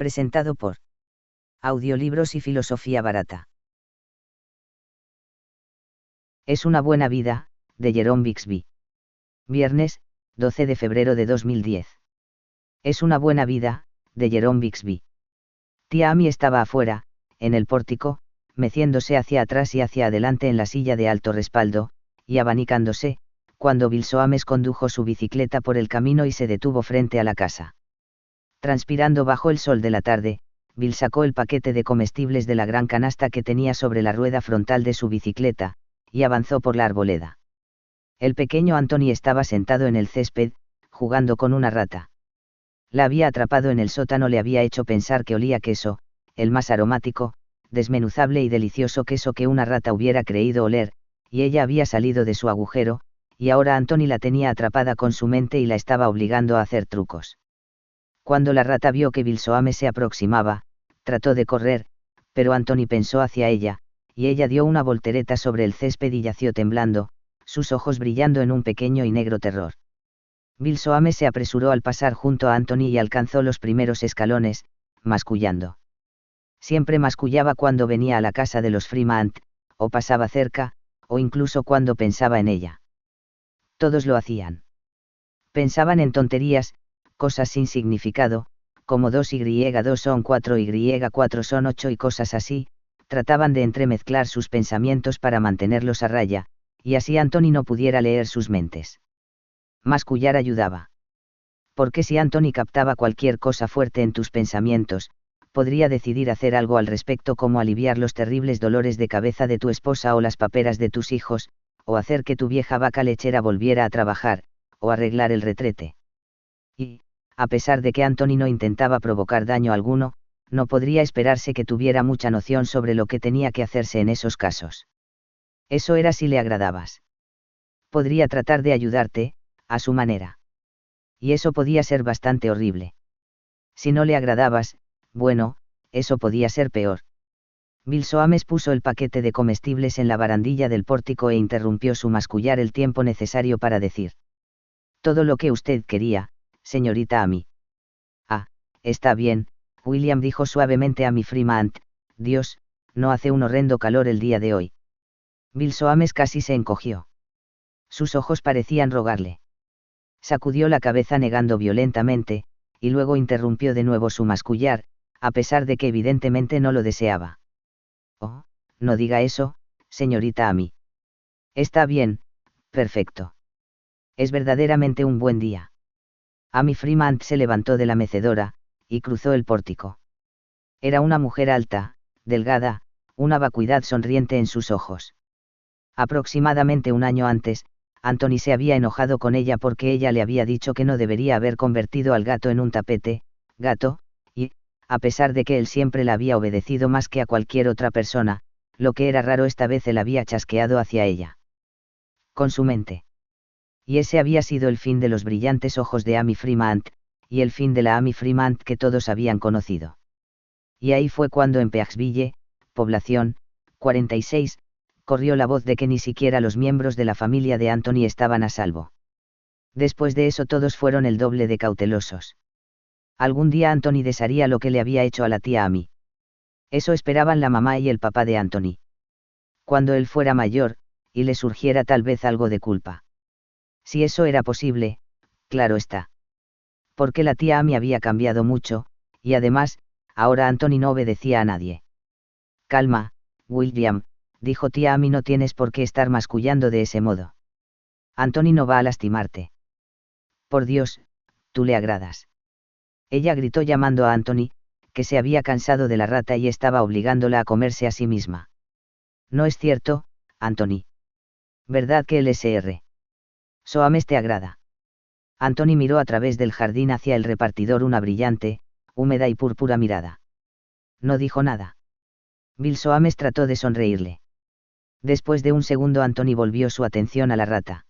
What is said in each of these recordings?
Presentado por Audiolibros y Filosofía Barata. Es una buena vida, de Jerome Bixby. Viernes, 12 de febrero de 2010. Es una buena vida, de Jerome Bixby. Tía Amy estaba afuera, en el pórtico, meciéndose hacia atrás y hacia adelante en la silla de alto respaldo, y abanicándose, cuando Bill Soames condujo su bicicleta por el camino y se detuvo frente a la casa. Transpirando bajo el sol de la tarde, Bill sacó el paquete de comestibles de la gran canasta que tenía sobre la rueda frontal de su bicicleta, y avanzó por la arboleda. El pequeño Anthony estaba sentado en el césped, jugando con una rata. La había atrapado en el sótano, le había hecho pensar que olía queso, el más aromático, desmenuzable y delicioso queso que una rata hubiera creído oler, y ella había salido de su agujero, y ahora Anthony la tenía atrapada con su mente y la estaba obligando a hacer trucos. Cuando la rata vio que Bill Soames se aproximaba, trató de correr, pero Anthony pensó hacia ella, y ella dio una voltereta sobre el césped y yació temblando, sus ojos brillando en un pequeño y negro terror. Bill Soames se apresuró al pasar junto a Anthony y alcanzó los primeros escalones, mascullando. Siempre mascullaba cuando venía a la casa de los Fremont, o pasaba cerca, o incluso cuando pensaba en ella. Todos lo hacían. Pensaban en tonterías, cosas sin significado, como 2y2 son 4y4 son 8 y cosas así, trataban de entremezclar sus pensamientos para mantenerlos a raya, y así Anthony no pudiera leer sus mentes. Mascullar ayudaba. Porque si Anthony captaba cualquier cosa fuerte en tus pensamientos, podría decidir hacer algo al respecto, como aliviar los terribles dolores de cabeza de tu esposa o las paperas de tus hijos, o hacer que tu vieja vaca lechera volviera a trabajar, o arreglar el retrete. Y, a pesar de que Anthony no intentaba provocar daño alguno, no podría esperarse que tuviera mucha noción sobre lo que tenía que hacerse en esos casos. Eso era si le agradabas. Podría tratar de ayudarte, a su manera. Y eso podía ser bastante horrible. Si no le agradabas, bueno, eso podía ser peor. Bill Soames puso el paquete de comestibles en la barandilla del pórtico e interrumpió su mascullar el tiempo necesario para decir: todo lo que usted quería, señorita Amy. Ah, está bien, William dijo suavemente a Amy Fremont. Dios, no hace un horrendo calor el día de hoy. Bill Soames casi se encogió. Sus ojos parecían rogarle. Sacudió la cabeza negando violentamente, y luego interrumpió de nuevo su mascullar, a pesar de que evidentemente no lo deseaba. Oh, no diga eso, señorita Amy. Está bien, perfecto. Es verdaderamente un buen día. Amy Fremont se levantó de la mecedora, y cruzó el pórtico. Era una mujer alta, delgada, una vacuidad sonriente en sus ojos. Aproximadamente un año antes, Anthony se había enojado con ella porque ella le había dicho que no debería haber convertido al gato en un tapete, gato, y, a pesar de que él siempre la había obedecido más que a cualquier otra persona, lo que era raro esta vez él había chasqueado hacia ella. Con su mente. Y ese había sido el fin de los brillantes ojos de Amy Fremont, y el fin de la Amy Fremont que todos habían conocido. Y ahí fue cuando en Peaksville, población 46, corrió la voz de que ni siquiera los miembros de la familia de Anthony estaban a salvo. Después de eso todos fueron el doble de cautelosos. Algún día Anthony desharía lo que le había hecho a la tía Amy. Eso esperaban la mamá y el papá de Anthony. Cuando él fuera mayor, y le surgiera tal vez algo de culpa. Si eso era posible, claro está. Porque la tía Amy había cambiado mucho, y además, ahora Anthony no obedecía a nadie. Calma, William, dijo tía Amy, no tienes por qué estar mascullando de ese modo. Anthony no va a lastimarte. Por Dios, tú le agradas. Ella gritó llamando a Anthony, que se había cansado de la rata y estaba obligándola a comerse a sí misma. No es cierto, Anthony. ¿Verdad que el Sr. Soames te agrada? Anthony miró a través del jardín hacia el repartidor una brillante, húmeda y púrpura mirada. No dijo nada. Bill Soames trató de sonreírle. Después de un segundo Anthony volvió su atención a la rata.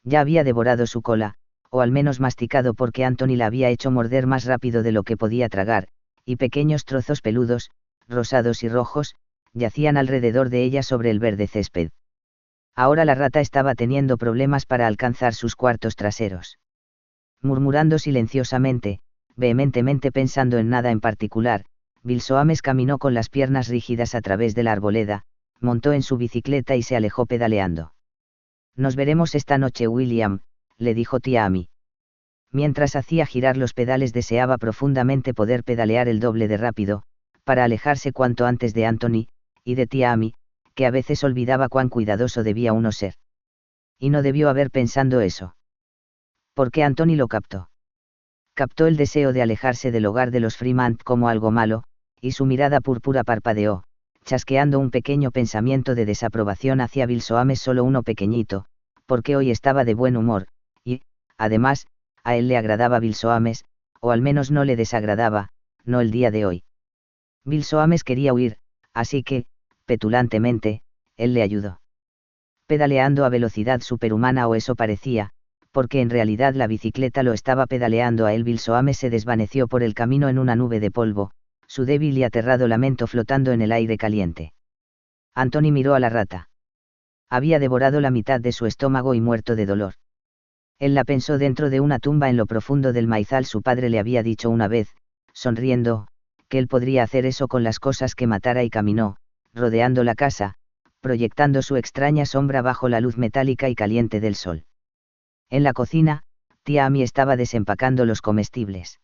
Ya había devorado su cola, o al menos masticado porque Anthony la había hecho morder más rápido de lo que podía tragar, y pequeños trozos peludos, rosados y rojos, yacían alrededor de ella sobre el verde césped. Ahora la rata estaba teniendo problemas para alcanzar sus cuartos traseros. Murmurando silenciosamente, vehementemente pensando en nada en particular, Bill Soames caminó con las piernas rígidas a través de la arboleda, montó en su bicicleta y se alejó pedaleando. Nos veremos esta noche, William, le dijo tía Amy. Mientras hacía girar los pedales deseaba profundamente poder pedalear el doble de rápido, para alejarse cuanto antes de Anthony, y de tía Amy, que a veces olvidaba cuán cuidadoso debía uno ser. Y no debió haber pensado eso. Porque Anthony lo captó. Captó el deseo de alejarse del hogar de los Freeman como algo malo, y su mirada púrpura parpadeó, chasqueando un pequeño pensamiento de desaprobación hacia Bill Soames, solo uno pequeñito, porque hoy estaba de buen humor, y, además, a él le agradaba Bill Soames, o al menos no le desagradaba, no el día de hoy. Bill Soames quería huir, así que, petulantemente, él le ayudó. Pedaleando a velocidad superhumana, o eso parecía, porque en realidad la bicicleta lo estaba pedaleando a él. Bill Soames se desvaneció por el camino en una nube de polvo, su débil y aterrado lamento flotando en el aire caliente. Anthony miró a la rata. Había devorado la mitad de su estómago y muerto de dolor. Él la pensó dentro de una tumba en lo profundo del maizal. Su padre le había dicho una vez, sonriendo, que él podría hacer eso con las cosas que matara, y caminó, rodeando la casa, proyectando su extraña sombra bajo la luz metálica y caliente del sol. En la cocina, tía Amy estaba desempacando los comestibles.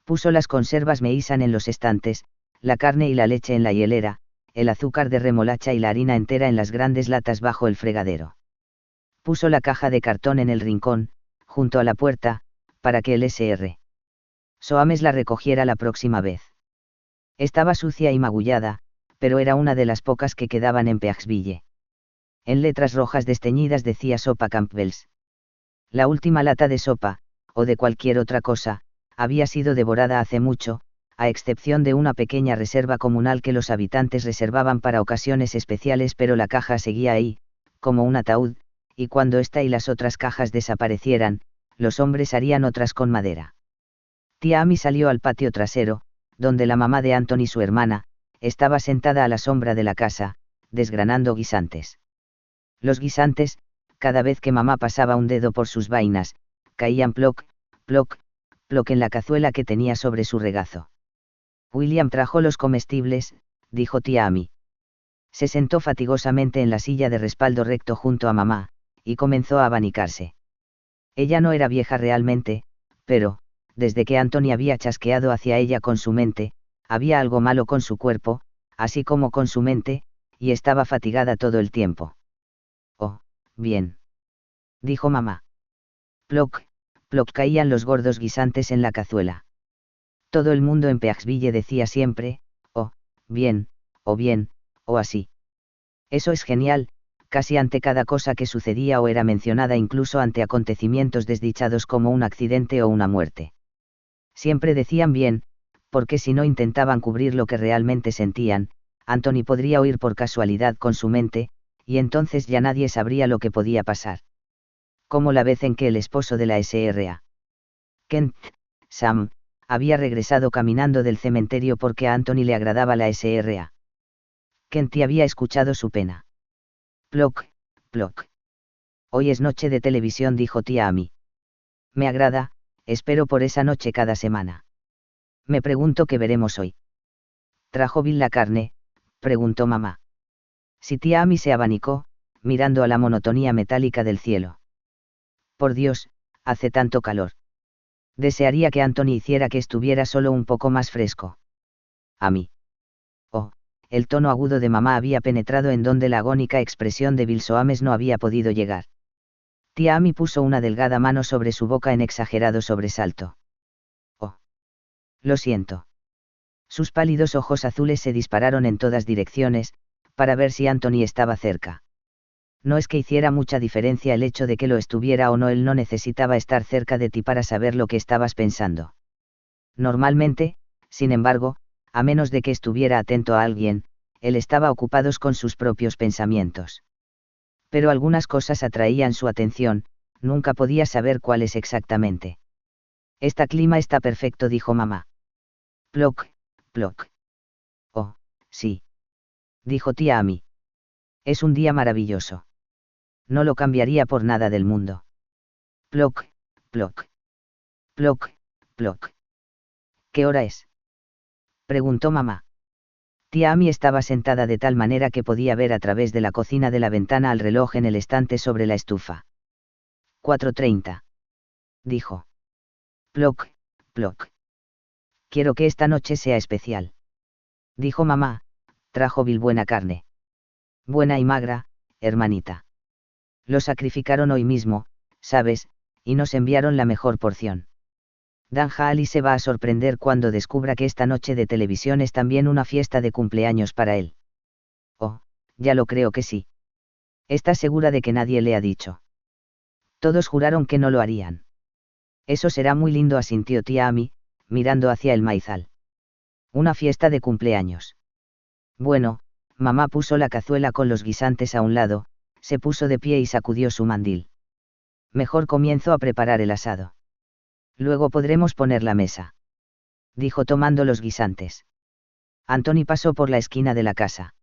Puso las conservas Meisan en los estantes, la carne y la leche en la hielera, el azúcar de remolacha y la harina entera en las grandes latas bajo el fregadero. Puso la caja de cartón en el rincón, junto a la puerta, para que el Sr. Soames la recogiera la próxima vez. Estaba sucia y magullada, pero era una de las pocas que quedaban en Peaksville. En letras rojas desteñidas decía sopa Campbell's. La última lata de sopa, o de cualquier otra cosa, había sido devorada hace mucho, a excepción de una pequeña reserva comunal que los habitantes reservaban para ocasiones especiales, pero la caja seguía ahí, como un ataúd, y cuando esta y las otras cajas desaparecieran, los hombres harían otras con madera. Tía Amy salió al patio trasero, donde la mamá de Anthony, su hermana, estaba sentada a la sombra de la casa, desgranando guisantes. Los guisantes, cada vez que mamá pasaba un dedo por sus vainas, caían ploc, ploc, ploc en la cazuela que tenía sobre su regazo. William trajo los comestibles, dijo tía Amy. Se sentó fatigosamente en la silla de respaldo recto junto a mamá, y comenzó a abanicarse. Ella no era vieja realmente, pero, desde que Anthony había chasqueado hacia ella con su mente, había algo malo con su cuerpo, así como con su mente, y estaba fatigada todo el tiempo. Oh, bien. Dijo mamá. Ploc, ploc caían los gordos guisantes en la cazuela. Todo el mundo en Peaksville decía siempre, oh, bien, o así. Eso es genial, casi ante cada cosa que sucedía o era mencionada, incluso ante acontecimientos desdichados como un accidente o una muerte. Siempre decían bien, porque si no intentaban cubrir lo que realmente sentían, Anthony podría oír por casualidad con su mente, y entonces ya nadie sabría lo que podía pasar. Como la vez en que el esposo de la Sra. Kent, Sam, había regresado caminando del cementerio porque a Anthony le agradaba la Sra. Kent y había escuchado su pena. Ploc, ploc. Hoy es noche de televisión, dijo tía Amy. Me agrada, espero por esa noche cada semana. Me pregunto qué veremos hoy. ¿Trajo Bill la carne?, preguntó mamá. Sí, tía Amy se abanicó, mirando a la monotonía metálica del cielo. Por Dios, hace tanto calor. Desearía que Anthony hiciera que estuviera solo un poco más fresco. Amy. Oh, el tono agudo de mamá había penetrado en donde la agónica expresión de Bill Soames no había podido llegar. Tía Amy puso una delgada mano sobre su boca en exagerado sobresalto. Oh. Lo siento. Sus pálidos ojos azules se dispararon en todas direcciones, para ver si Anthony estaba cerca. No es que hiciera mucha diferencia el hecho de que lo estuviera o no, él no necesitaba estar cerca de ti para saber lo que estabas pensando. Normalmente, sin embargo, a menos de que estuviera atento a alguien, él estaba ocupado con sus propios pensamientos. Pero algunas cosas atraían su atención, nunca podía saber cuáles exactamente. Este clima está perfecto, dijo mamá. Ploc, ploc. Oh, sí. Dijo tía Amy. Es un día maravilloso. No lo cambiaría por nada del mundo. Ploc, ploc. Ploc, ploc. ¿Qué hora es? Preguntó mamá. Tía Amy estaba sentada de tal manera que podía ver a través de la cocina de la ventana al reloj en el estante sobre la estufa. 4:30. Dijo. Ploc, ploc. Quiero que esta noche sea especial. Dijo mamá, trajo Bill buena carne. Buena y magra, hermanita. Lo sacrificaron hoy mismo, ¿sabes? Y nos enviaron la mejor porción. Dan Haali se va a sorprender cuando descubra que esta noche de televisión es también una fiesta de cumpleaños para él. Oh, ya lo creo que sí. ¿Estás segura de que nadie le ha dicho? Todos juraron que no lo harían. Eso será muy lindo, asintió tía Amy, mirando hacia el maizal. Una fiesta de cumpleaños. Bueno, mamá puso la cazuela con los guisantes a un lado, se puso de pie y sacudió su mandil. Mejor comienzo a preparar el asado. Luego podremos poner la mesa. Dijo tomando los guisantes. Anthony pasó por la esquina de la casa.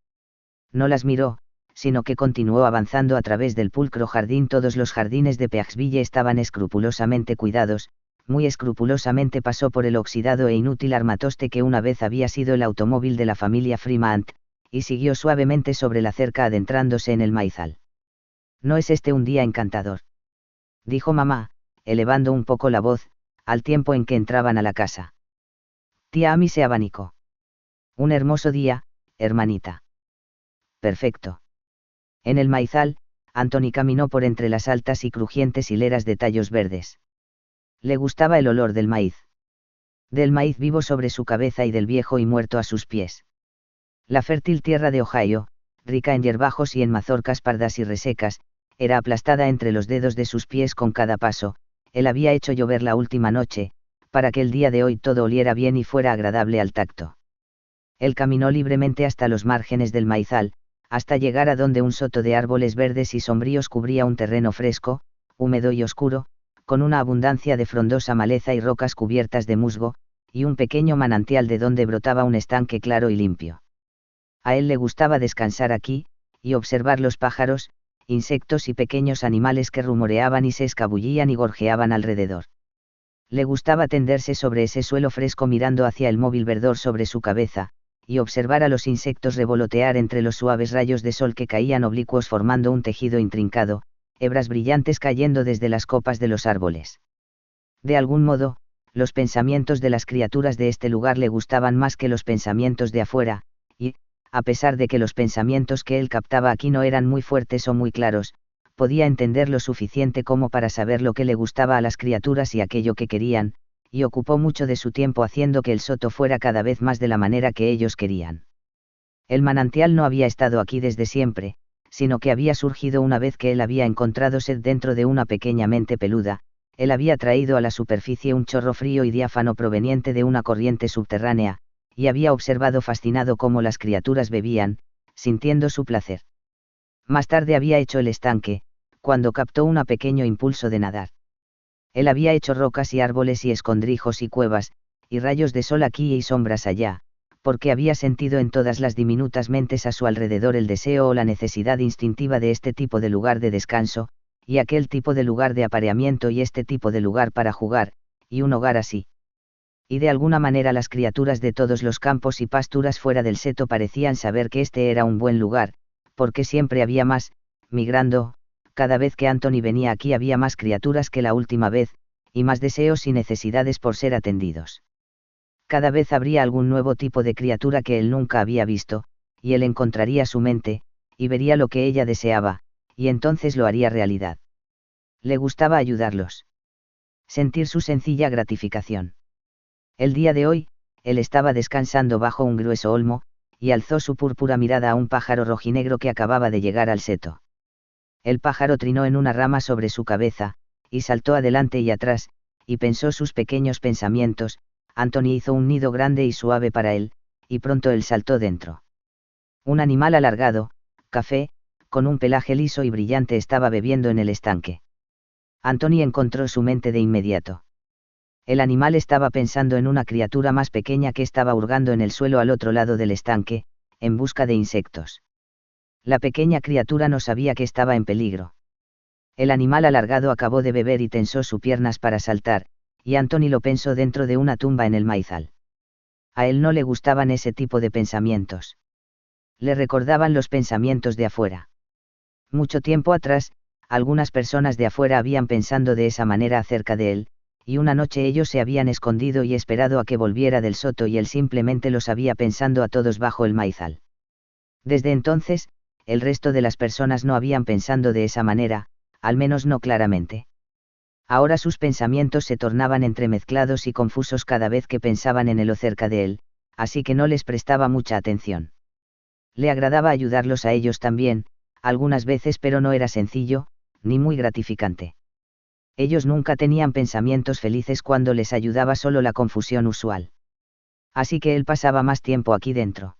No las miró, sino que continuó avanzando a través del pulcro jardín. Todos los jardines de Peaksville estaban escrupulosamente cuidados, muy escrupulosamente pasó por el oxidado e inútil armatoste que una vez había sido el automóvil de la familia Fremont, y siguió suavemente sobre la cerca adentrándose en el maizal. ¿No es este un día encantador? Dijo mamá, elevando un poco la voz, al tiempo en que entraban a la casa. Tía Amy se abanicó. Un hermoso día, hermanita. Perfecto. En el maizal, Anthony caminó por entre las altas y crujientes hileras de tallos verdes. Le gustaba el olor del maíz. Del maíz vivo sobre su cabeza y del viejo y muerto a sus pies. La fértil tierra de Ohio, rica en hierbajos y en mazorcas pardas y resecas, era aplastada entre los dedos de sus pies con cada paso. Él había hecho llover la última noche, para que el día de hoy todo oliera bien y fuera agradable al tacto. Él caminó libremente hasta los márgenes del maizal, hasta llegar a donde un soto de árboles verdes y sombríos cubría un terreno fresco, húmedo y oscuro, con una abundancia de frondosa maleza y rocas cubiertas de musgo, y un pequeño manantial de donde brotaba un estanque claro y limpio. A él le gustaba descansar aquí, y observar los pájaros, insectos y pequeños animales que rumoreaban y se escabullían y gorjeaban alrededor. Le gustaba tenderse sobre ese suelo fresco mirando hacia el móvil verdor sobre su cabeza, y observar a los insectos revolotear entre los suaves rayos de sol que caían oblicuos formando un tejido intrincado, hebras brillantes cayendo desde las copas de los árboles. De algún modo, los pensamientos de las criaturas de este lugar le gustaban más que los pensamientos de afuera, y, a pesar de que los pensamientos que él captaba aquí no eran muy fuertes o muy claros, podía entender lo suficiente como para saber lo que le gustaba a las criaturas y aquello que querían, y ocupó mucho de su tiempo haciendo que el soto fuera cada vez más de la manera que ellos querían. El manantial no había estado aquí desde siempre, sino que había surgido una vez que él había encontrado sed dentro de una pequeña mente peluda. Él había traído a la superficie un chorro frío y diáfano proveniente de una corriente subterránea, y había observado fascinado cómo las criaturas bebían, sintiendo su placer. Más tarde había hecho el estanque, cuando captó un pequeño impulso de nadar. Él había hecho rocas y árboles y escondrijos y cuevas, y rayos de sol aquí y sombras allá, porque había sentido en todas las diminutas mentes a su alrededor el deseo o la necesidad instintiva de este tipo de lugar de descanso, y aquel tipo de lugar de apareamiento y este tipo de lugar para jugar, y un hogar así. Y de alguna manera las criaturas de todos los campos y pasturas fuera del seto parecían saber que este era un buen lugar, porque siempre había más, migrando, cada vez que Anthony venía aquí había más criaturas que la última vez, y más deseos y necesidades por ser atendidos. Cada vez habría algún nuevo tipo de criatura que él nunca había visto, y él encontraría su mente, y vería lo que ella deseaba, y entonces lo haría realidad. Le gustaba ayudarlos. Sentir su sencilla gratificación. El día de hoy, él estaba descansando bajo un grueso olmo, y alzó su púrpura mirada a un pájaro rojinegro que acababa de llegar al seto. El pájaro trinó en una rama sobre su cabeza, y saltó adelante y atrás, y pensó sus pequeños pensamientos. Anthony hizo un nido grande y suave para él, y pronto él saltó dentro. Un animal alargado, café, con un pelaje liso y brillante estaba bebiendo en el estanque. Anthony encontró su mente de inmediato. El animal estaba pensando en una criatura más pequeña que estaba hurgando en el suelo al otro lado del estanque, en busca de insectos. La pequeña criatura no sabía que estaba en peligro. El animal alargado acabó de beber y tensó sus piernas para saltar, y Anthony lo pensó dentro de una tumba en el maizal. A él no le gustaban ese tipo de pensamientos. Le recordaban los pensamientos de afuera. Mucho tiempo atrás, algunas personas de afuera habían pensado de esa manera acerca de él, y una noche ellos se habían escondido y esperado a que volviera del soto y él simplemente los había pensando a todos bajo el maizal. Desde entonces, el resto de las personas no habían pensado de esa manera, al menos no claramente. Ahora sus pensamientos se tornaban entremezclados y confusos cada vez que pensaban en él o cerca de él, así que no les prestaba mucha atención. Le agradaba ayudarlos a ellos también, algunas veces, pero no era sencillo, ni muy gratificante. Ellos nunca tenían pensamientos felices cuando les ayudaba, solo la confusión usual. Así que él pasaba más tiempo aquí dentro.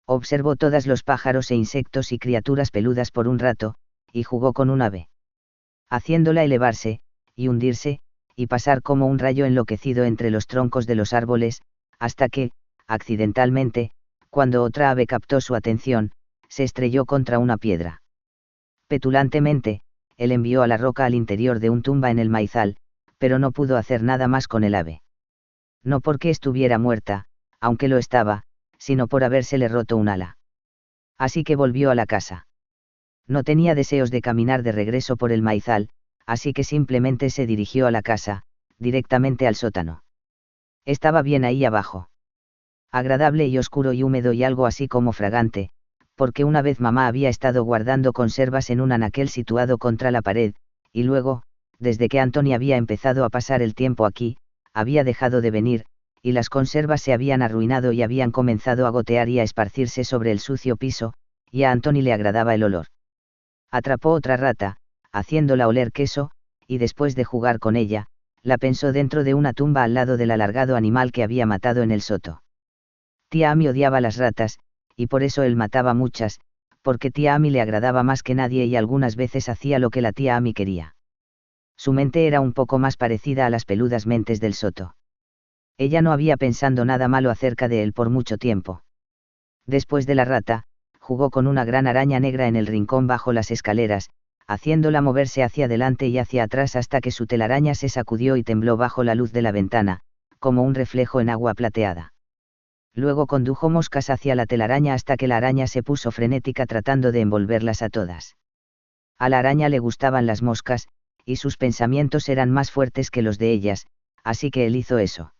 Observó todos los pájaros e insectos y criaturas peludas por un rato, y jugó con un ave. Haciéndola elevarse, y hundirse, y pasar como un rayo enloquecido entre los troncos de los árboles, hasta que, accidentalmente, cuando otra ave captó su atención, se estrelló contra una piedra. Petulantemente, él envió a la roca al interior de un tumba en el maizal, pero no pudo hacer nada más con el ave. No porque estuviera muerta, aunque lo estaba, sino por habérsele roto un ala. Así que volvió a la casa. No tenía deseos de caminar de regreso por el maizal, así que simplemente se dirigió a la casa, directamente al sótano. Estaba bien ahí abajo. Agradable y oscuro y húmedo y algo así como fragante, porque una vez mamá había estado guardando conservas en un anaquel situado contra la pared, y luego, desde que Anthony había empezado a pasar el tiempo aquí, había dejado de venir, y las conservas se habían arruinado y habían comenzado a gotear y a esparcirse sobre el sucio piso, y a Anthony le agradaba el olor. Atrapó otra rata, haciéndola oler queso, y después de jugar con ella, la pensó dentro de una tumba al lado del alargado animal que había matado en el soto. Tía Amy odiaba las ratas, y por eso él mataba muchas, porque tía Amy le agradaba más que nadie y algunas veces hacía lo que la tía Amy quería. Su mente era un poco más parecida a las peludas mentes del soto. Ella no había pensado nada malo acerca de él por mucho tiempo. Después de la rata, jugó con una gran araña negra en el rincón bajo las escaleras, haciéndola moverse hacia adelante y hacia atrás hasta que su telaraña se sacudió y tembló bajo la luz de la ventana, como un reflejo en agua plateada. Luego condujo moscas hacia la telaraña hasta que la araña se puso frenética tratando de envolverlas a todas. A la araña le gustaban las moscas, y sus pensamientos eran más fuertes que los de ellas, así que él hizo eso.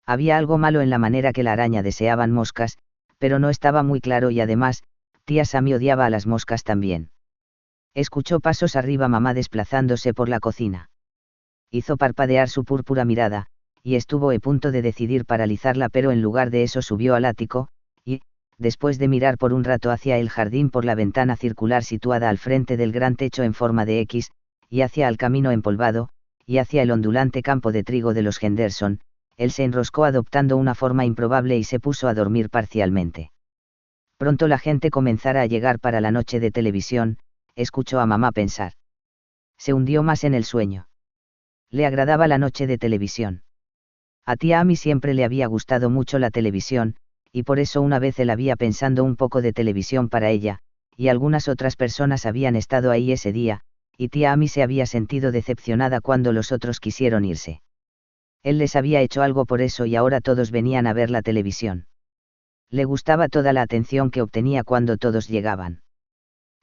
Había algo malo en la manera que la araña deseaban moscas, pero no estaba muy claro y además, tía Sammy odiaba a las moscas también. Escuchó pasos arriba, mamá desplazándose por la cocina. Hizo parpadear su púrpura mirada, y estuvo a punto de decidir paralizarla, pero en lugar de eso subió al ático, y, después de mirar por un rato hacia el jardín por la ventana circular situada al frente del gran techo en forma de X, y hacia el camino empolvado, y hacia el ondulante campo de trigo de los Henderson, él se enroscó adoptando una forma improbable y se puso a dormir parcialmente. Pronto la gente comenzará a llegar para la noche de televisión, escuchó a mamá pensar. Se hundió más en el sueño. Le agradaba la noche de televisión. A tía Amy siempre le había gustado mucho la televisión, y por eso una vez él había pensando un poco de televisión para ella, y algunas otras personas habían estado ahí ese día, y tía Amy se había sentido decepcionada cuando los otros quisieron irse. Él les había hecho algo por eso y ahora todos venían a ver la televisión. Le gustaba toda la atención que obtenía cuando todos llegaban.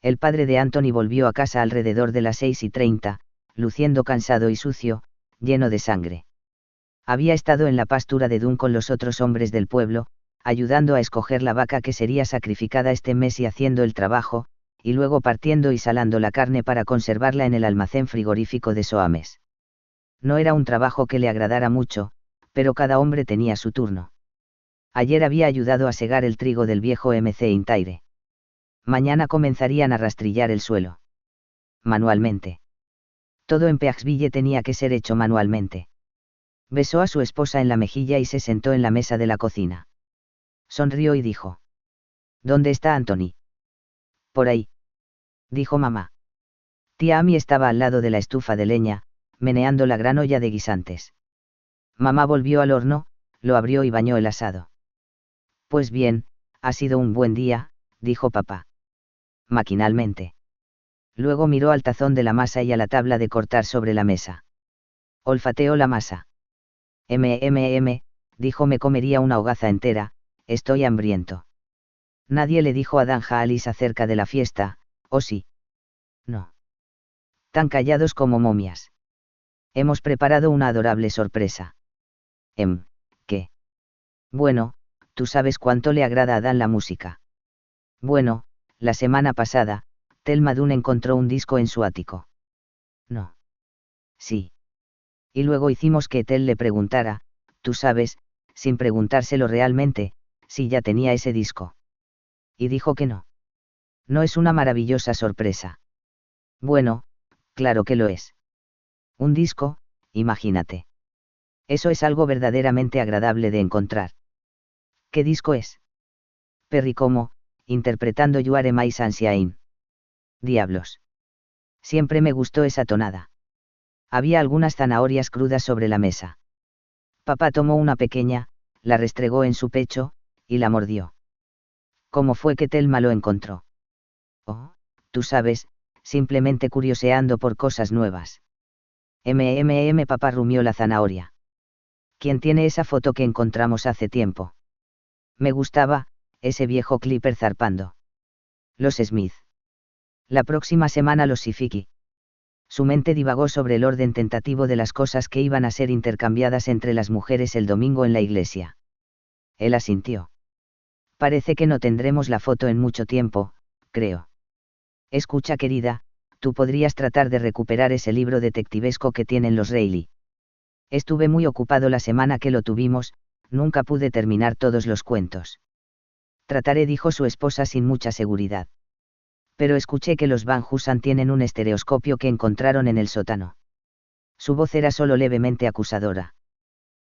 El padre de Anthony volvió a casa alrededor de las 6:30, luciendo cansado y sucio, lleno de sangre. Había estado en la pastura de Dunn con los otros hombres del pueblo, ayudando a escoger la vaca que sería sacrificada este mes y haciendo el trabajo, y luego partiendo y salando la carne para conservarla en el almacén frigorífico de Soames. No era un trabajo que le agradara mucho, pero cada hombre tenía su turno. Ayer había ayudado a segar el trigo del viejo MC Intaire. Mañana comenzarían a rastrillar el suelo. Manualmente. Todo en Peaksville tenía que ser hecho manualmente. Besó a su esposa en la mejilla y se sentó en la mesa de la cocina. Sonrió y dijo: ¿Dónde está Anthony? Por ahí. Dijo mamá. Tía Amy estaba al lado de la estufa de leña, meneando la gran olla de guisantes. Mamá volvió al horno, lo abrió y bañó el asado. Pues bien, ha sido un buen día, dijo papá. Maquinalmente. Luego miró al tazón de la masa y a la tabla de cortar sobre la mesa. Olfateó la masa. dijo me comería una hogaza entera, estoy hambriento. Nadie le dijo a Danja a Alice acerca de la fiesta, ¿o sí? No. Tan callados como momias. Hemos preparado una adorable sorpresa. ¿Qué? Bueno, tú sabes cuánto le agrada a Dan la música. Bueno, la semana pasada, Thelma Dunn encontró un disco en su ático. No. Sí. Y luego hicimos que Ethel le preguntara, tú sabes, sin preguntárselo realmente, si ya tenía ese disco. Y dijo que no. ¿No es una maravillosa sorpresa? Bueno, claro que lo es. Un disco, imagínate. Eso es algo verdaderamente agradable de encontrar. ¿Qué disco es? Perry Como, interpretando You Are My Sunshine. Diablos. Siempre me gustó esa tonada. Había algunas zanahorias crudas sobre la mesa. Papá tomó una pequeña, la restregó en su pecho, y la mordió. ¿Cómo fue que Thelma lo encontró? Oh, tú sabes, simplemente curioseando por cosas nuevas. Papá rumió la zanahoria. ¿Quién tiene esa foto que encontramos hace tiempo? Me gustaba, ese viejo Clipper zarpando. Los Smith. La próxima semana los Sifiki. Su mente divagó sobre el orden tentativo de las cosas que iban a ser intercambiadas entre las mujeres el domingo en la iglesia. Él asintió. Parece que no tendremos la foto en mucho tiempo, creo. Escucha querida, tú podrías tratar de recuperar ese libro detectivesco que tienen los Reilly. Estuve muy ocupado la semana que lo tuvimos, nunca pude terminar todos los cuentos. Trataré, dijo su esposa sin mucha seguridad. Pero escuché que los Van Heusen tienen un estereoscopio que encontraron en el sótano. Su voz era solo levemente acusadora.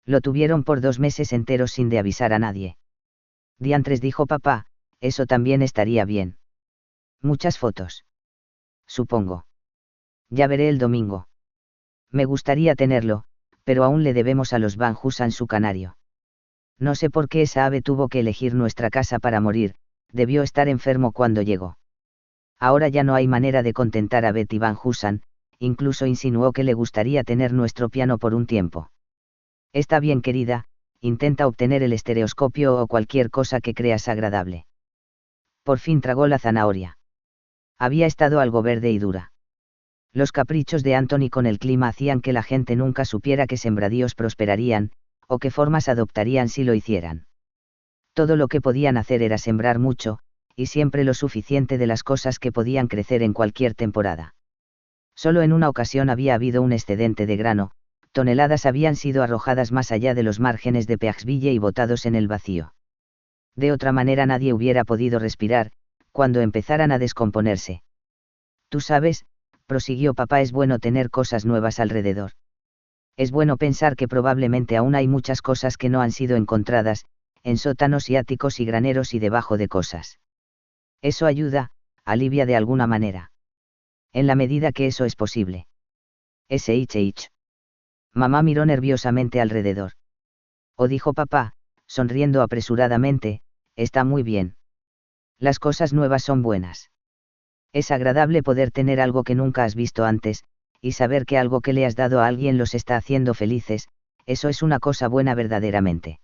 Lo tuvieron por 2 meses enteros sin de avisar a nadie. Diantres, dijo papá, eso también estaría bien. Muchas fotos. Supongo. Ya veré el domingo. Me gustaría tenerlo, pero aún le debemos a los Van Heusen su canario. No sé por qué esa ave tuvo que elegir nuestra casa para morir, debió estar enfermo cuando llegó. Ahora ya no hay manera de contentar a Betty Van Heusen, incluso insinuó que le gustaría tener nuestro piano por un tiempo. Está bien querida, intenta obtener el estereoscopio o cualquier cosa que creas agradable. Por fin tragó la zanahoria. Había estado algo verde y dura. Los caprichos de Anthony con el clima hacían que la gente nunca supiera qué sembradíos prosperarían, o qué formas adoptarían si lo hicieran. Todo lo que podían hacer era sembrar mucho, y siempre lo suficiente de las cosas que podían crecer en cualquier temporada. Solo en una ocasión había habido un excedente de grano, toneladas habían sido arrojadas más allá de los márgenes de Peaksville y botados en el vacío. De otra manera nadie hubiera podido respirar, cuando empezaran a descomponerse. Tú sabes, prosiguió papá, es bueno tener cosas nuevas alrededor. Es bueno pensar que probablemente aún hay muchas cosas que no han sido encontradas, en sótanos y áticos y graneros y debajo de cosas. Eso ayuda, alivia de alguna manera. En la medida que eso es posible. SHH. Mamá miró nerviosamente alrededor. Dijo papá, sonriendo apresuradamente, está muy bien. Las cosas nuevas son buenas. Es agradable poder tener algo que nunca has visto antes, y saber que algo que le has dado a alguien los está haciendo felices, eso es una cosa buena verdaderamente.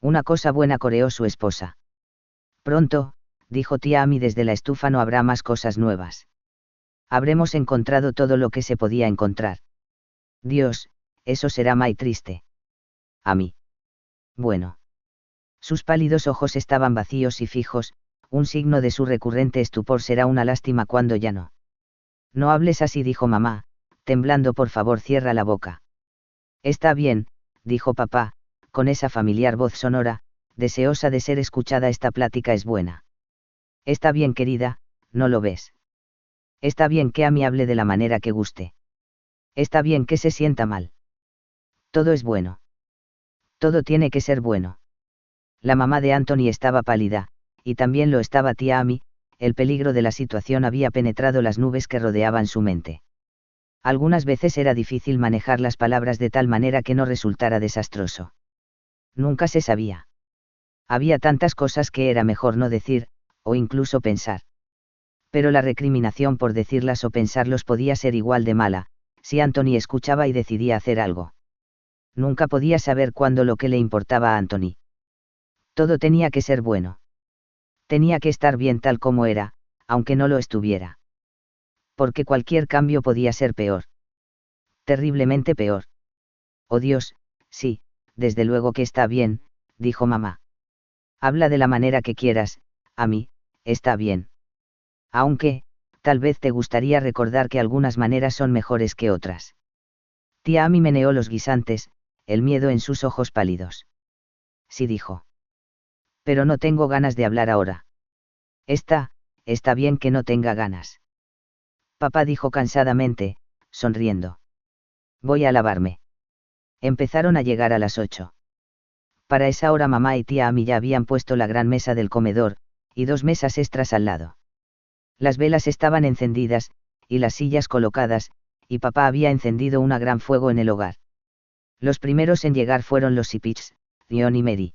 Una cosa buena, coreó su esposa. Pronto, dijo tía Amy desde la estufa, no habrá más cosas nuevas. Habremos encontrado todo lo que se podía encontrar. Dios, eso será muy triste. Amy. Bueno. Sus pálidos ojos estaban vacíos y fijos, un signo de su recurrente estupor. Será una lástima cuando ya no. No hables así, dijo mamá, temblando. Por favor, cierra la boca. Está bien, dijo papá, con esa familiar voz sonora, deseosa de ser escuchada. Esta plática es buena. Está bien querida, ¿no lo ves? Está bien que Amy hable de la manera que guste. Está bien que se sienta mal. Todo es bueno. Todo tiene que ser bueno. La mamá de Anthony estaba pálida, y también lo estaba tía Amy. El peligro de la situación había penetrado las nubes que rodeaban su mente. Algunas veces era difícil manejar las palabras de tal manera que no resultara desastroso. Nunca se sabía. Había tantas cosas que era mejor no decir, o incluso pensar. Pero la recriminación por decirlas o pensarlos podía ser igual de mala, si Anthony escuchaba y decidía hacer algo. Nunca podía saber cuándo lo que le importaba a Anthony. Todo tenía que ser bueno. Tenía que estar bien tal como era, aunque no lo estuviera. Porque cualquier cambio podía ser peor. Terriblemente peor. Oh Dios, sí, desde luego que está bien, dijo mamá. Habla de la manera que quieras, a mí, está bien. Aunque, tal vez te gustaría recordar que algunas maneras son mejores que otras. Tía Amy meneó los guisantes, el miedo en sus ojos pálidos. Sí, dijo. Pero no tengo ganas de hablar ahora. Está bien que no tenga ganas. Papá dijo cansadamente, sonriendo. Voy a lavarme. Empezaron a llegar a las 8. Para esa hora mamá y tía Amy ya habían puesto la gran mesa del comedor, y 2 mesas extras al lado. Las velas estaban encendidas, y las sillas colocadas, y papá había encendido un gran fuego en el hogar. Los primeros en llegar fueron los Sipich, Dion y Mary.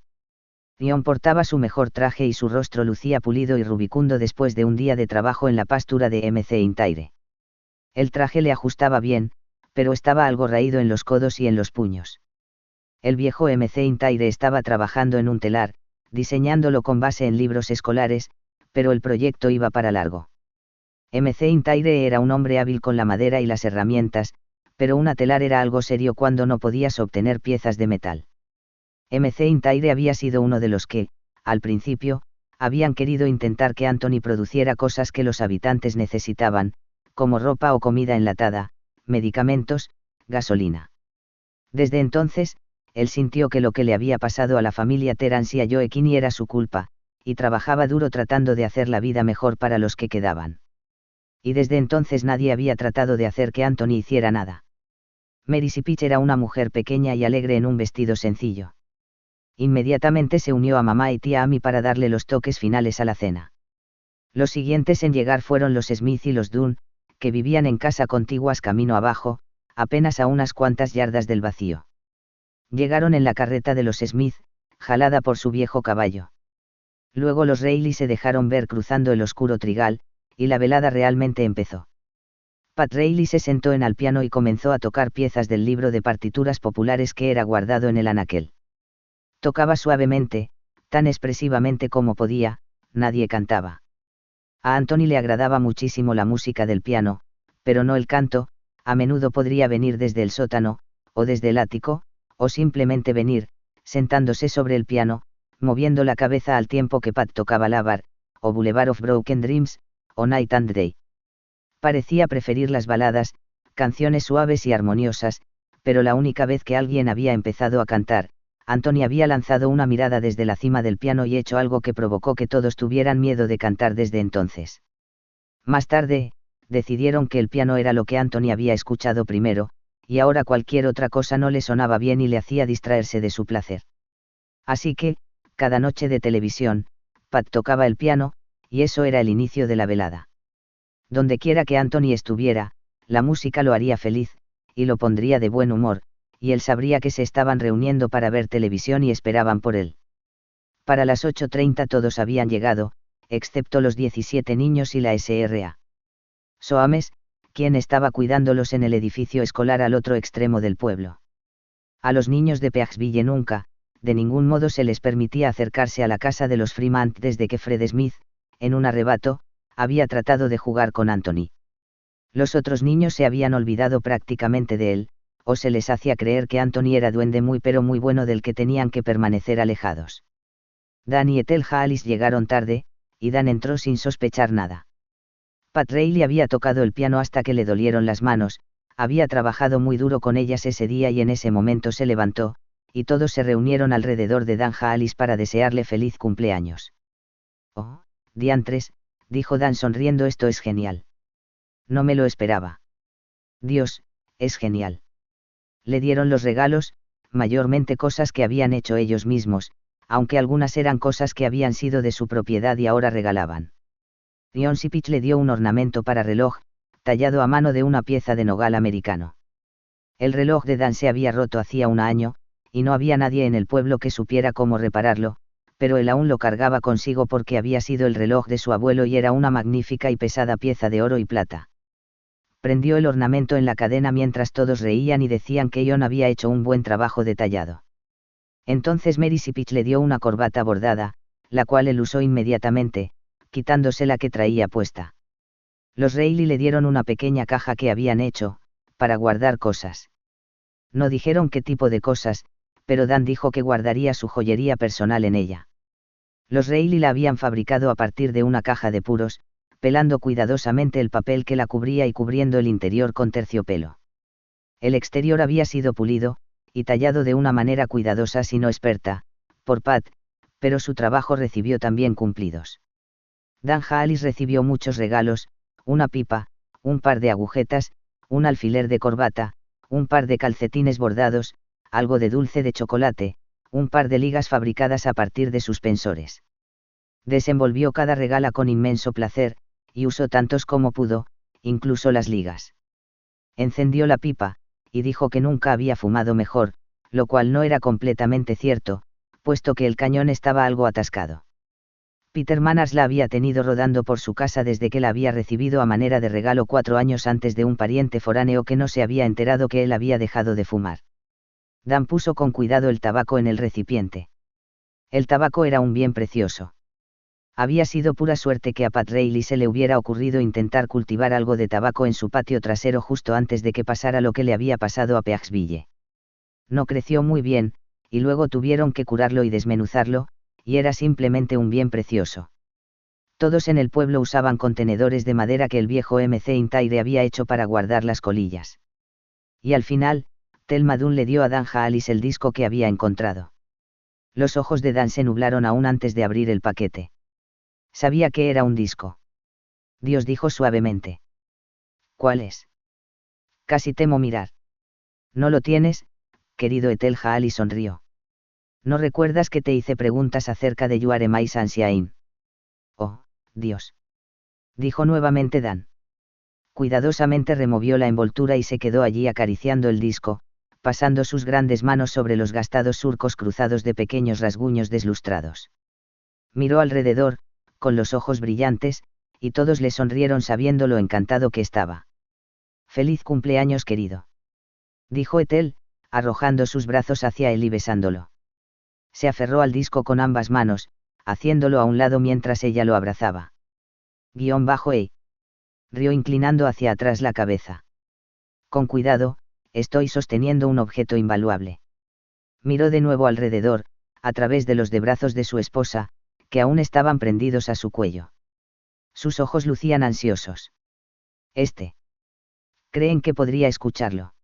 Dion portaba su mejor traje y su rostro lucía pulido y rubicundo después de un día de trabajo en la pastura de McIntyre. El traje le ajustaba bien, pero estaba algo raído en los codos y en los puños. El viejo McIntyre estaba trabajando en un telar, diseñándolo con base en libros escolares, pero el proyecto iba para largo. McIntyre era un hombre hábil con la madera y las herramientas, pero una telar era algo serio cuando no podías obtener piezas de metal. McIntyre había sido uno de los que, al principio, habían querido intentar que Anthony produciera cosas que los habitantes necesitaban, como ropa o comida enlatada, medicamentos, gasolina. Desde entonces, él sintió que lo que le había pasado a la familia Terence y a Joe Kinney era su culpa, y trabajaba duro tratando de hacer la vida mejor para los que quedaban. Y desde entonces nadie había tratado de hacer que Anthony hiciera nada. Mary Sipich era una mujer pequeña y alegre en un vestido sencillo. Inmediatamente se unió a mamá y tía Amy para darle los toques finales a la cena. Los siguientes en llegar fueron los Smith y los Dunn, que vivían en casa contiguas camino abajo, apenas a unas cuantas yardas del vacío. Llegaron en la carreta de los Smith, jalada por su viejo caballo. Luego los Reilly se dejaron ver cruzando el oscuro trigal, y la velada realmente empezó. Pat Reilly se sentó en el piano y comenzó a tocar piezas del libro de partituras populares que era guardado en el anaquel. Tocaba suavemente, tan expresivamente como podía, nadie cantaba. A Anthony le agradaba muchísimo la música del piano, pero no el canto, a menudo podría venir desde el sótano, o desde el ático, o simplemente venir, sentándose sobre el piano, moviendo la cabeza al tiempo que Pat tocaba Lavar, o Boulevard of Broken Dreams, o Night and Day. Parecía preferir las baladas, canciones suaves y armoniosas, pero la única vez que alguien había empezado a cantar, Anthony había lanzado una mirada desde la cima del piano y hecho algo que provocó que todos tuvieran miedo de cantar desde entonces. Más tarde, decidieron que el piano era lo que Anthony había escuchado primero, y ahora cualquier otra cosa no le sonaba bien y le hacía distraerse de su placer. Así que, cada noche de televisión, Pat tocaba el piano, y eso era el inicio de la velada. Dondequiera que Anthony estuviera, la música lo haría feliz, y lo pondría de buen humor, y él sabría que se estaban reuniendo para ver televisión y esperaban por él. Para las 8:30 todos habían llegado, excepto los 17 niños y la SRA. Soames, quien estaba cuidándolos en el edificio escolar al otro extremo del pueblo. A los niños de Peaksville nunca, de ningún modo se les permitía acercarse a la casa de los Fremont desde que Fred Smith, en un arrebato, había tratado de jugar con Anthony. Los otros niños se habían olvidado prácticamente de él, o se les hacía creer que Anthony era duende muy pero muy bueno del que tenían que permanecer alejados. Dan y Ethel Hallis llegaron tarde, y Dan entró sin sospechar nada. Pat Reilly había tocado el piano hasta que le dolieron las manos, había trabajado muy duro con ellas ese día y en ese momento se levantó, y todos se reunieron alrededor de Dan Hallis para desearle feliz cumpleaños. Oh, diantres, dijo Dan sonriendo, esto es genial. No me lo esperaba. Dios, es genial. Le dieron los regalos, mayormente cosas que habían hecho ellos mismos, aunque algunas eran cosas que habían sido de su propiedad y ahora regalaban. Dion Sipich le dio un ornamento para reloj, tallado a mano de una pieza de nogal americano. El reloj de Dan se había roto hacía un año, y no había nadie en el pueblo que supiera cómo repararlo, pero él aún lo cargaba consigo porque había sido el reloj de su abuelo y era una magnífica y pesada pieza de oro y plata. Prendió el ornamento en la cadena mientras todos reían y decían que Ion había hecho un buen trabajo detallado. Entonces Mary Sipich le dio una corbata bordada, la cual él usó inmediatamente, quitándose la que traía puesta. Los Reilly le dieron una pequeña caja que habían hecho, para guardar cosas. No dijeron qué tipo de cosas, pero Dan dijo que guardaría su joyería personal en ella. Los Reilly la habían fabricado a partir de una caja de puros, pelando cuidadosamente el papel que la cubría y cubriendo el interior con terciopelo. El exterior había sido pulido, y tallado de una manera cuidadosa si no experta, por Pat, pero su trabajo recibió también cumplidos. Dan Jaalis recibió muchos regalos, una pipa, un par de agujetas, un alfiler de corbata, un par de calcetines bordados, algo de dulce de chocolate, un par de ligas fabricadas a partir de suspensores. Desenvolvió cada regalo con inmenso placer, y usó tantos como pudo, incluso las ligas. Encendió la pipa, y dijo que nunca había fumado mejor, lo cual no era completamente cierto, puesto que el cañón estaba algo atascado. Peter Manners la había tenido rodando por su casa desde que la había recibido a manera de regalo 4 años antes de un pariente foráneo que no se había enterado que él había dejado de fumar. Dan puso con cuidado el tabaco en el recipiente. El tabaco era un bien precioso. Había sido pura suerte que a Pat Reilly se le hubiera ocurrido intentar cultivar algo de tabaco en su patio trasero justo antes de que pasara lo que le había pasado a Peaksville. No creció muy bien, y luego tuvieron que curarlo y desmenuzarlo, y era simplemente un bien precioso. Todos en el pueblo usaban contenedores de madera que el viejo MC Intaire había hecho para guardar las colillas. Y al final, Thelma Dunn le dio a Dan Jaalis el disco que había encontrado. Los ojos de Dan se nublaron aún antes de abrir el paquete. Sabía que era un disco. Dios dijo suavemente. ¿Cuál es? Casi temo mirar. ¿No lo tienes, querido Ethel? Jaalis sonrió. ¿No recuerdas que te hice preguntas acerca de You Are My Sunshine? Oh, Dios. Dijo nuevamente Dan. Cuidadosamente removió la envoltura y se quedó allí acariciando el disco, pasando sus grandes manos sobre los gastados surcos cruzados de pequeños rasguños deslustrados. Miró alrededor, con los ojos brillantes, y todos le sonrieron sabiendo lo encantado que estaba. «Feliz cumpleaños, querido», dijo Ethel, arrojando sus brazos hacia él y besándolo. Se aferró al disco con ambas manos, haciéndolo a un lado mientras ella lo abrazaba. _E. Rió inclinando hacia atrás la cabeza. Con cuidado, estoy sosteniendo un objeto invaluable. Miró de nuevo alrededor, a través de los de brazos de su esposa, que aún estaban prendidos a su cuello. Sus ojos lucían ansiosos. ¿Creen que podría escucharlo?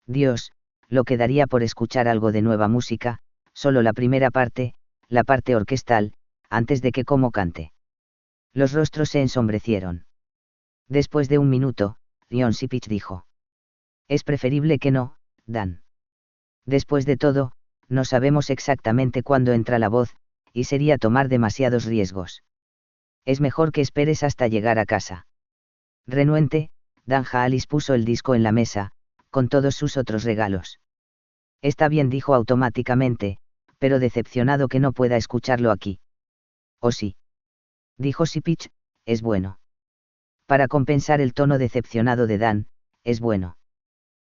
Dios, lo que daría por escuchar algo de nueva música, solo la primera parte, la parte orquestal, antes de que como cante. Los rostros se ensombrecieron. Después de un minuto, Ion Sipich dijo. Es preferible que no, Dan. Después de todo, no sabemos exactamente cuándo entra la voz, y sería tomar demasiados riesgos. Es mejor que esperes hasta llegar a casa. Renuente, Dan Jaalis puso el disco en la mesa, con todos sus otros regalos. Está bien, dijo automáticamente, pero decepcionado que no pueda escucharlo aquí. ¿O sí? Dijo Sipich, es bueno. Para compensar el tono decepcionado de Dan, es bueno.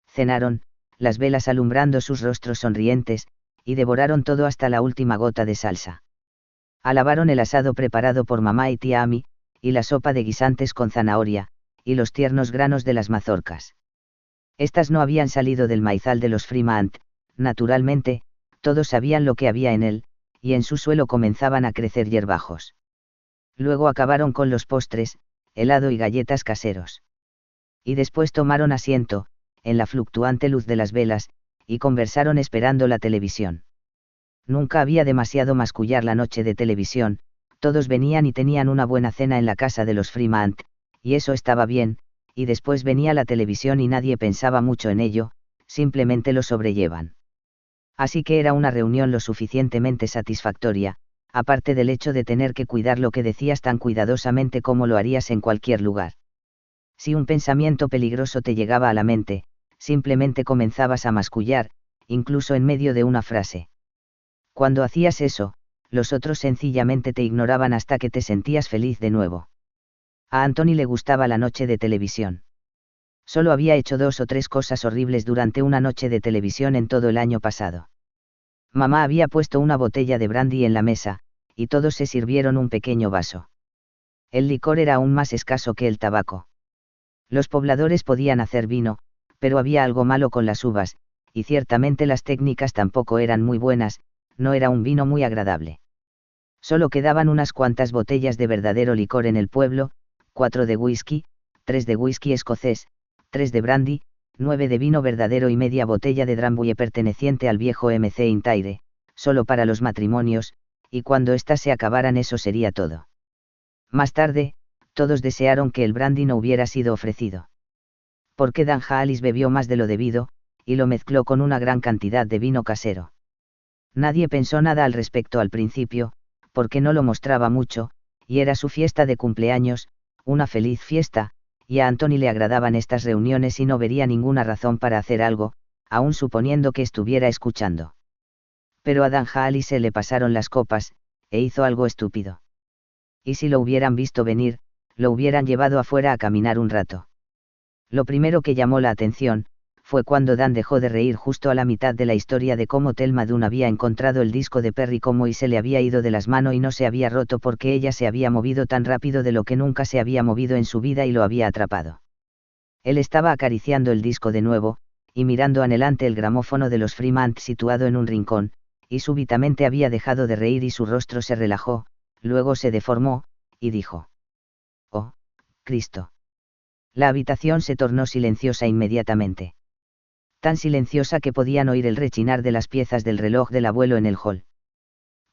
Cenaron, las velas alumbrando sus rostros sonrientes, y devoraron todo hasta la última gota de salsa. Alabaron el asado preparado por mamá y tía Amy, y la sopa de guisantes con zanahoria, y los tiernos granos de las mazorcas. Estas no habían salido del maizal de los Fremont, naturalmente, todos sabían lo que había en él, y en su suelo comenzaban a crecer hierbajos. Luego acabaron con los postres, helado y galletas caseros. Y después tomaron asiento, en la fluctuante luz de las velas, y conversaron esperando la televisión. Nunca había demasiado mascullar la noche de televisión, todos venían y tenían una buena cena en la casa de los Fremont, y eso estaba bien, y después venía la televisión y nadie pensaba mucho en ello, simplemente lo sobrellevan. Así que era una reunión lo suficientemente satisfactoria, aparte del hecho de tener que cuidar lo que decías tan cuidadosamente como lo harías en cualquier lugar. Si un pensamiento peligroso te llegaba a la mente, simplemente comenzabas a mascullar, incluso en medio de una frase. Cuando hacías eso, los otros sencillamente te ignoraban hasta que te sentías feliz de nuevo. A Anthony le gustaba la noche de televisión. Solo había hecho 2 o 3 cosas horribles durante una noche de televisión en todo el año pasado. Mamá había puesto una botella de brandy en la mesa, y todos se sirvieron un pequeño vaso. El licor era aún más escaso que el tabaco. Los pobladores podían hacer vino, pero había algo malo con las uvas, y ciertamente las técnicas tampoco eran muy buenas, no era un vino muy agradable. Solo quedaban unas cuantas botellas de verdadero licor en el pueblo, 4 de whisky, 3 de whisky escocés, 3 de brandy, 9 de vino verdadero y media botella de drambuie perteneciente al viejo MC Intaire, solo para los matrimonios, y cuando éstas se acabaran eso sería todo. Más tarde, todos desearon que el brandy no hubiera sido ofrecido. Porque Dan Jaalis bebió más de lo debido, y lo mezcló con una gran cantidad de vino casero. Nadie pensó nada al respecto al principio, porque no lo mostraba mucho, y era su fiesta de cumpleaños, una feliz fiesta, y a Anthony le agradaban estas reuniones y no vería ninguna razón para hacer algo, aun suponiendo que estuviera escuchando. Pero a Dan Jaalis se le pasaron las copas, e hizo algo estúpido. Y si lo hubieran visto venir, lo hubieran llevado afuera a caminar un rato. Lo primero que llamó la atención, fue cuando Dan dejó de reír justo a la mitad de la historia de cómo Thelma Dunn había encontrado el disco de Perry como y se le había ido de las manos y no se había roto porque ella se había movido tan rápido de lo que nunca se había movido en su vida y lo había atrapado. Él estaba acariciando el disco de nuevo, y mirando anhelante el gramófono de los Freeman situado en un rincón, y súbitamente había dejado de reír y su rostro se relajó, luego se deformó, y dijo: «Oh, Cristo». La habitación se tornó silenciosa inmediatamente. Tan silenciosa que podían oír el rechinar de las piezas del reloj del abuelo en el hall.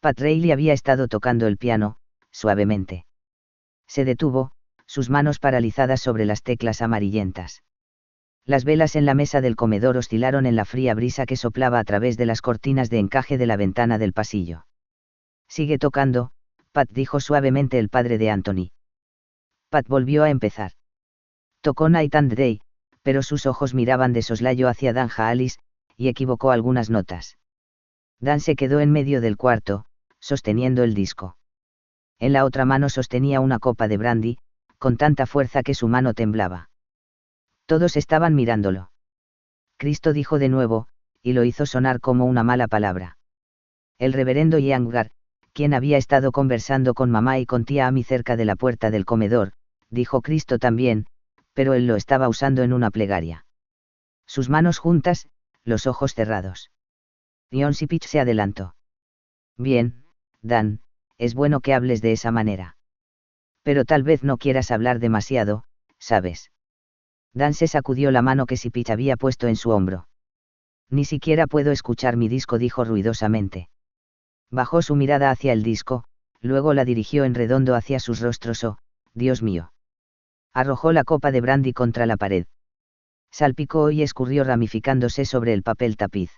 Pat Reilly había estado tocando el piano, suavemente. Se detuvo, sus manos paralizadas sobre las teclas amarillentas. Las velas en la mesa del comedor oscilaron en la fría brisa que soplaba a través de las cortinas de encaje de la ventana del pasillo. «Sigue tocando», Pat dijo suavemente el padre de Anthony. Pat volvió a empezar. Tocó Night and Day, pero sus ojos miraban de soslayo hacia Dan Jaalis, y equivocó algunas notas. Dan se quedó en medio del cuarto, sosteniendo el disco. En la otra mano sostenía una copa de brandy, con tanta fuerza que su mano temblaba. Todos estaban mirándolo. Cristo dijo de nuevo, y lo hizo sonar como una mala palabra. El reverendo Yangar, quien había estado conversando con mamá y con tía Amy cerca de la puerta del comedor, dijo Cristo también, pero él lo estaba usando en una plegaria. Sus manos juntas, los ojos cerrados. John Sipich se adelantó. «Bien, Dan, es bueno que hables de esa manera. Pero tal vez no quieras hablar demasiado, ¿sabes?» Dan se sacudió la mano que Sipich había puesto en su hombro. «Ni siquiera puedo escuchar mi disco», dijo ruidosamente. Bajó su mirada hacia el disco, luego la dirigió en redondo hacia sus rostros. «Oh, Dios mío». Arrojó la copa de brandy contra la pared. Salpicó y escurrió ramificándose sobre el papel tapiz.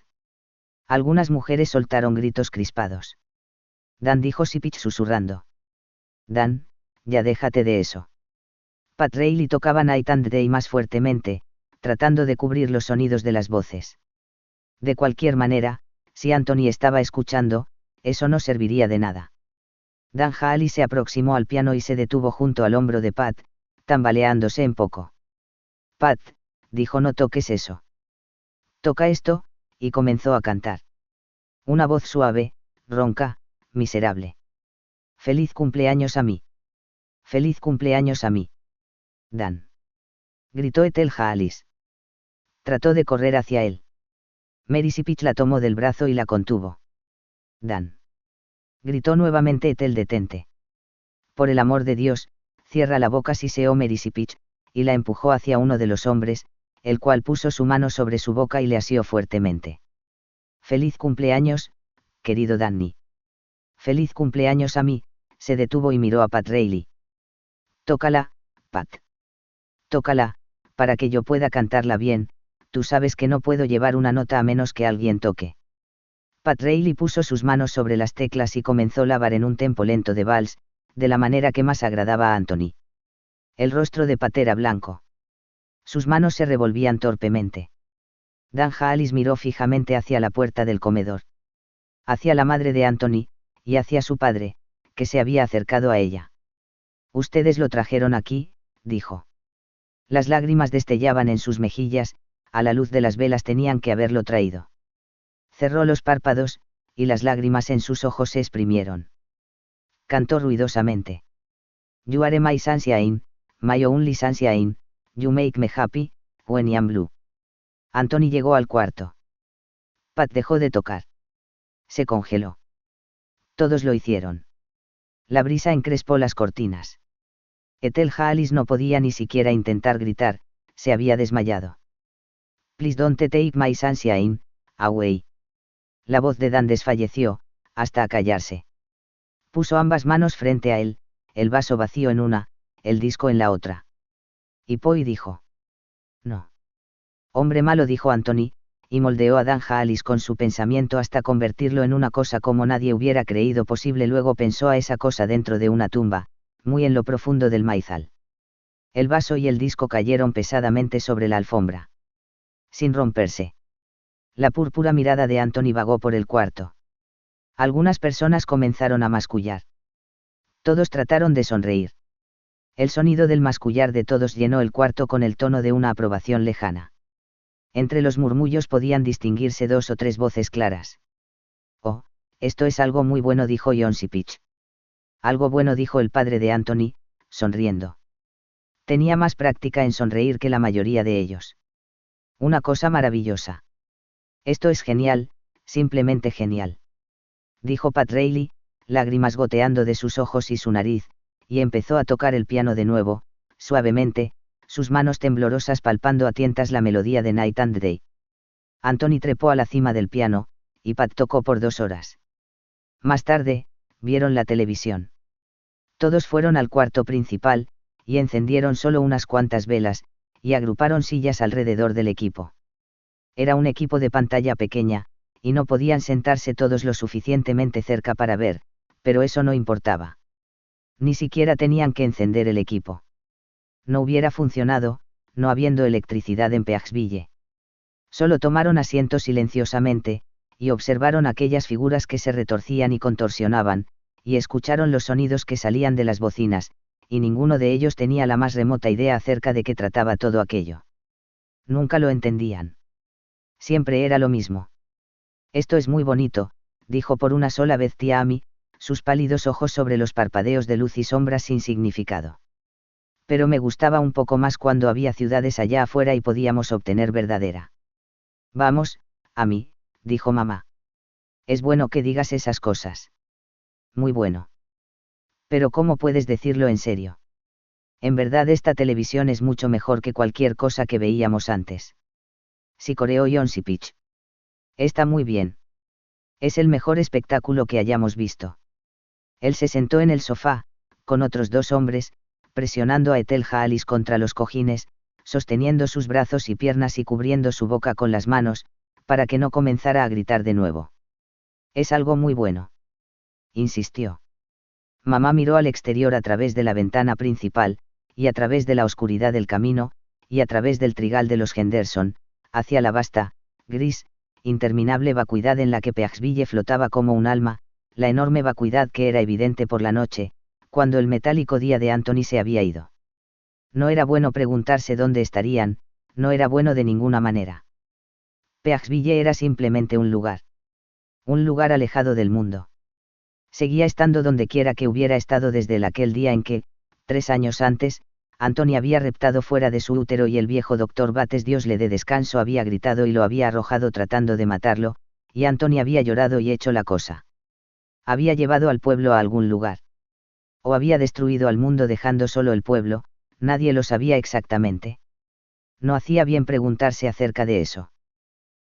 Algunas mujeres soltaron gritos crispados. «Dan», dijo Sipich susurrando. «Dan, ya déjate de eso». Pat Reilly tocaba Night and Day más fuertemente, tratando de cubrir los sonidos de las voces. De cualquier manera, si Anthony estaba escuchando, eso no serviría de nada. Dan Jaalis se aproximó al piano y se detuvo junto al hombro de Pat, tambaleándose un poco. «Pat», dijo, «no toques eso. Toca esto», y comenzó a cantar. Una voz suave, ronca, miserable. «Feliz cumpleaños a mí. Feliz cumpleaños a mí. Dan», gritó Ethel Jaalis. Trató de correr hacia él. Mary Sipich la tomó del brazo y la contuvo. «Dan», gritó nuevamente Ethel, «detente. Por el amor de Dios, cierra la boca», siseó Mary Sipich, y la empujó hacia uno de los hombres, el cual puso su mano sobre su boca y le asió fuertemente. «Feliz cumpleaños, querido Danny. Feliz cumpleaños a mí», se detuvo y miró a Pat Reilly. «Tócala, Pat. Tócala, para que yo pueda cantarla bien, tú sabes que no puedo llevar una nota a menos que alguien toque». Pat Reilly puso sus manos sobre las teclas y comenzó a lavar en un tempo lento de vals, de la manera que más agradaba a Anthony. El rostro de Pat era blanco. Sus manos se revolvían torpemente. Dan Jaalis miró fijamente hacia la puerta del comedor. Hacia la madre de Anthony, y hacia su padre, que se había acercado a ella. «Ustedes lo trajeron aquí», dijo. Las lágrimas destellaban en sus mejillas, a la luz de las velas tenían que haberlo traído. Cerró los párpados, y las lágrimas en sus ojos se exprimieron. Cantó ruidosamente. You are my sunshine, my only sunshine, you make me happy, when I'm blue. Anthony llegó al cuarto. Pat dejó de tocar. Se congeló. Todos lo hicieron. La brisa encrespó las cortinas. Ethel Haalis no podía ni siquiera intentar gritar, se había desmayado. Please don't take my sunshine away. La voz de Dan desfalleció, hasta acallarse. Puso ambas manos frente a él, el vaso vacío en una, el disco en la otra. Y Poi dijo. No. Hombre malo, dijo Anthony, y moldeó a Dan Haalis con su pensamiento hasta convertirlo en una cosa como nadie hubiera creído posible. Luego pensó a esa cosa dentro de una tumba, muy en lo profundo del maizal. El vaso y el disco cayeron pesadamente sobre la alfombra. Sin romperse. La púrpura mirada de Anthony vagó por el cuarto. Algunas personas comenzaron a mascullar. Todos trataron de sonreír. El sonido del mascullar de todos llenó el cuarto con el tono de una aprobación lejana. Entre los murmullos podían distinguirse 2 o 3 voces claras. Oh, esto es algo muy bueno, dijo John Sipich. Algo bueno, dijo el padre de Anthony, sonriendo. Tenía más práctica en sonreír que la mayoría de ellos. Una cosa maravillosa. Esto es genial, simplemente genial. Dijo Pat Reilly, lágrimas goteando de sus ojos y su nariz, y empezó a tocar el piano de nuevo, suavemente, sus manos temblorosas palpando a tientas la melodía de Night and Day. Anthony trepó a la cima del piano, y Pat tocó por 2 horas. Más tarde, vieron la televisión. Todos fueron al cuarto principal, y encendieron solo unas cuantas velas, y agruparon sillas alrededor del equipo. Era un equipo de pantalla pequeña, y no podían sentarse todos lo suficientemente cerca para ver, pero eso no importaba. Ni siquiera tenían que encender el equipo. No hubiera funcionado, no habiendo electricidad en Peaksville. Solo tomaron asientos silenciosamente, y observaron aquellas figuras que se retorcían y contorsionaban, y escucharon los sonidos que salían de las bocinas, y ninguno de ellos tenía la más remota idea acerca de qué trataba todo aquello. Nunca lo entendían. Siempre era lo mismo. Esto es muy bonito, dijo por una sola vez tía Amy, sus pálidos ojos sobre los parpadeos de luz y sombras sin significado. Pero me gustaba un poco más cuando había ciudades allá afuera y podíamos obtener verdadera. Vamos, Amy, dijo mamá. Es bueno que digas esas cosas. Muy bueno. Pero ¿cómo puedes decirlo en serio? En verdad esta televisión es mucho mejor que cualquier cosa que veíamos antes. Sí, coreó John Sipich. Está muy bien. Es el mejor espectáculo que hayamos visto. Él se sentó en el sofá, con otros 2 hombres, presionando a Ethel Haalis contra los cojines, sosteniendo sus brazos y piernas y cubriendo su boca con las manos, para que no comenzara a gritar de nuevo. Es algo muy bueno. Insistió. Mamá miró al exterior a través de la ventana principal, y a través de la oscuridad del camino, y a través del trigal de los Henderson, hacia la vasta, gris, interminable vacuidad en la que Peaksville flotaba como un alma, la enorme vacuidad que era evidente por la noche, cuando el metálico día de Anthony se había ido. No era bueno preguntarse dónde estarían, no era bueno de ninguna manera. Peaksville era simplemente un lugar. Un lugar alejado del mundo. Seguía estando donde quiera que hubiera estado desde aquel día en que, 3 años antes, Anthony había reptado fuera de su útero y el viejo doctor Bates, Dios le dé descanso, había gritado y lo había arrojado tratando de matarlo, y Anthony había llorado y hecho la cosa. Había llevado al pueblo a algún lugar. O había destruido al mundo dejando solo el pueblo, nadie lo sabía exactamente. No hacía bien preguntarse acerca de eso.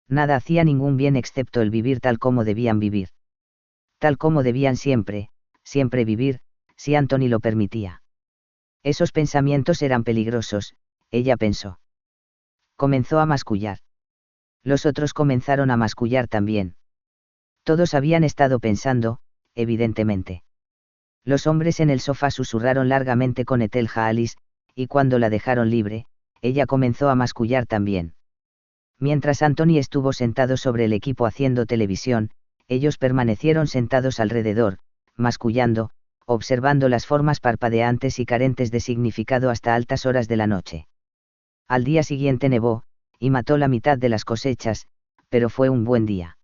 Nada hacía ningún bien excepto el vivir tal como debían vivir. Tal como debían siempre vivir, si Anthony lo permitía. Esos pensamientos eran peligrosos, ella pensó. Comenzó a mascullar. Los otros comenzaron a mascullar también. Todos habían estado pensando, evidentemente. Los hombres en el sofá susurraron largamente con Ethel Haalis, y cuando la dejaron libre, ella comenzó a mascullar también. Mientras Anthony estuvo sentado sobre el equipo haciendo televisión, ellos permanecieron sentados alrededor, mascullando, observando las formas parpadeantes y carentes de significado hasta altas horas de la noche. Al día siguiente nevó, y mató la mitad de las cosechas, pero fue un buen día.